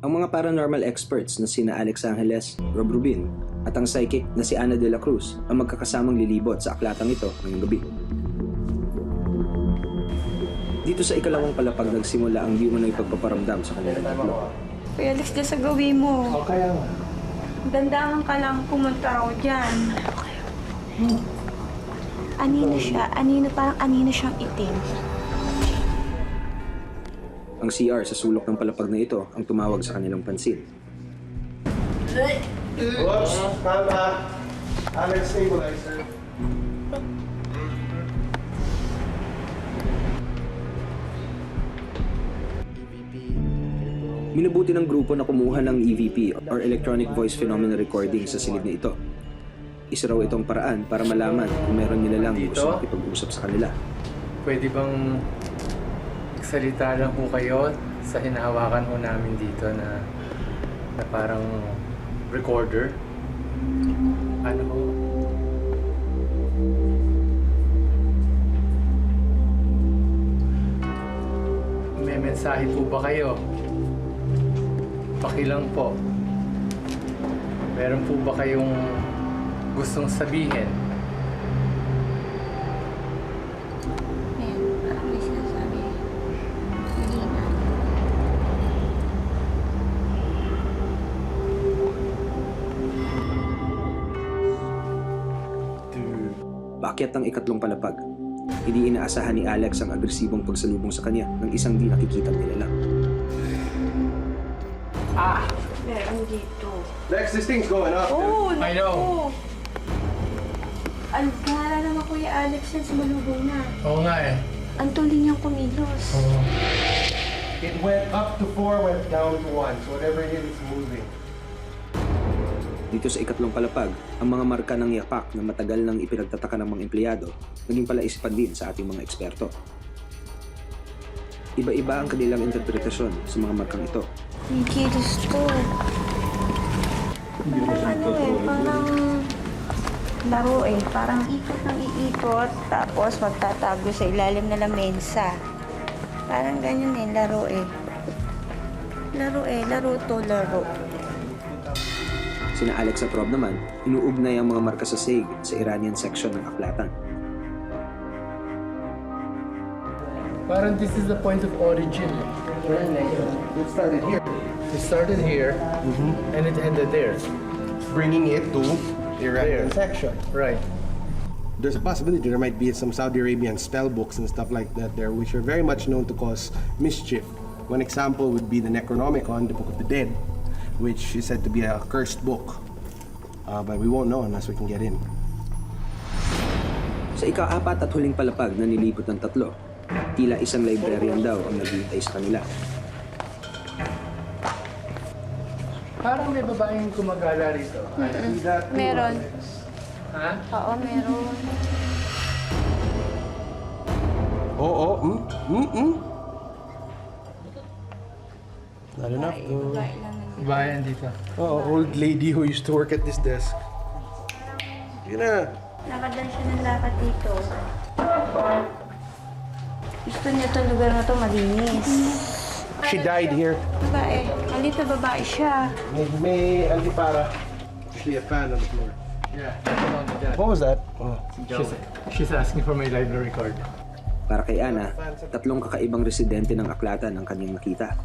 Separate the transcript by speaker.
Speaker 1: Ang mga paranormal experts na sina Alex Angeles, Rob Rubin, at ang psychic na si Ana de la Cruz ang magkakasamang lilibot sa aklatang ito ngayong gabi. Dito sa ikalawang palapag nagsimula ang di umano'y pagpaparamdam sa kanilang tatlo.
Speaker 2: Kuya Alex, dyan sa gawin mo.
Speaker 3: Kaya nga.
Speaker 2: Dandahan ka lang pumunta raw dyan. Anino siya. Parang anino siyang itim.
Speaker 1: Ang CR sa sulok ng palapag na ito ang tumawag sa kanilang pansin.
Speaker 3: Oops, tama. Alex, stabilizer.
Speaker 1: Minabuti ng grupo na kumuha ng EVP or Electronic Voice Phenomena Recording sa silid na ito. Isa raw itong paraan para malaman kung meron nila lang gusto makipag-usap sa kanila.
Speaker 4: Pwede bang salita lang po kayo sa hinahawakan po namin dito na parang recorder? Ano po? May mensahe po ba kayo? Pakilang po. Meron po ba kayong gustong sabihin?
Speaker 2: Ayan, parang may sinasabi. Hindi na.
Speaker 1: Paakyat ng ikatlong palapag. Hindi inaasahan ni Alex ang agresibong pagsalubong sa kanya ng isang di nakikitang nilalang.
Speaker 2: Meron dito.
Speaker 3: Lex, this thing's going up.
Speaker 2: Oh,
Speaker 4: I know.
Speaker 2: Algara naman Kuya Alex yan, sumalubong na.
Speaker 4: Oo nga eh.
Speaker 2: Ang tuloy niyang kumilos.
Speaker 4: Oo.
Speaker 3: It went up to 4, went down to 1. So whatever it is, it's moving.
Speaker 1: Dito sa ikatlong palapag, ang mga marka ng yapak na matagal nang ipinagtataka ng mga empleyado, naging palaisipan din sa ating mga eksperto. Iba-iba ang kanilang interpretasyon sa mga markang ito.
Speaker 2: May kilos to. Parang laro eh. Parang ikot ng iikot, tapos magtatago sa ilalim na lamesa. Parang ganyan eh, laro eh. Laro to, laro.
Speaker 1: Sina Alex at Rob naman, inuugnay ang mga marka sa sahig sa Iranian section ng aklatan.
Speaker 4: Parang this is the point of origin.
Speaker 3: It started here.
Speaker 4: It started here and it ended there.
Speaker 3: Bringing it to Iranian
Speaker 4: There.
Speaker 3: section.
Speaker 4: Right.
Speaker 3: There's a possibility there might be some Saudi Arabian spell books and stuff like that there, which are very much known to cause mischief. One example would be the Necronomicon, the Book of the Dead, which is said to be a cursed book. But we won't know unless we can get in.
Speaker 1: Sa ika-apat at huling palapag na nilibot ng tatlo, tila isang librarian daw ang naghihintay sa kanila.
Speaker 4: Parang may babaeng gumagala rito.
Speaker 2: Meron.
Speaker 4: Ha?
Speaker 2: Oo, meron.
Speaker 3: Oh, Not enough.
Speaker 4: Bayan dito.
Speaker 3: Oh, old lady who used to work at this desk. Yun na.
Speaker 2: Nakadan siya ng lakad dito. Gusto niya itong lugar na to malinis.
Speaker 3: She died here.
Speaker 2: Babae. Halita babae siya.
Speaker 3: May antipara. Actually a fan on the floor.
Speaker 4: Yeah.
Speaker 3: What was that? Oh.
Speaker 4: She's asking for my library card.
Speaker 1: Para kay Ana, tatlong kakaibang residente ng aklatan ang kanyang nakita.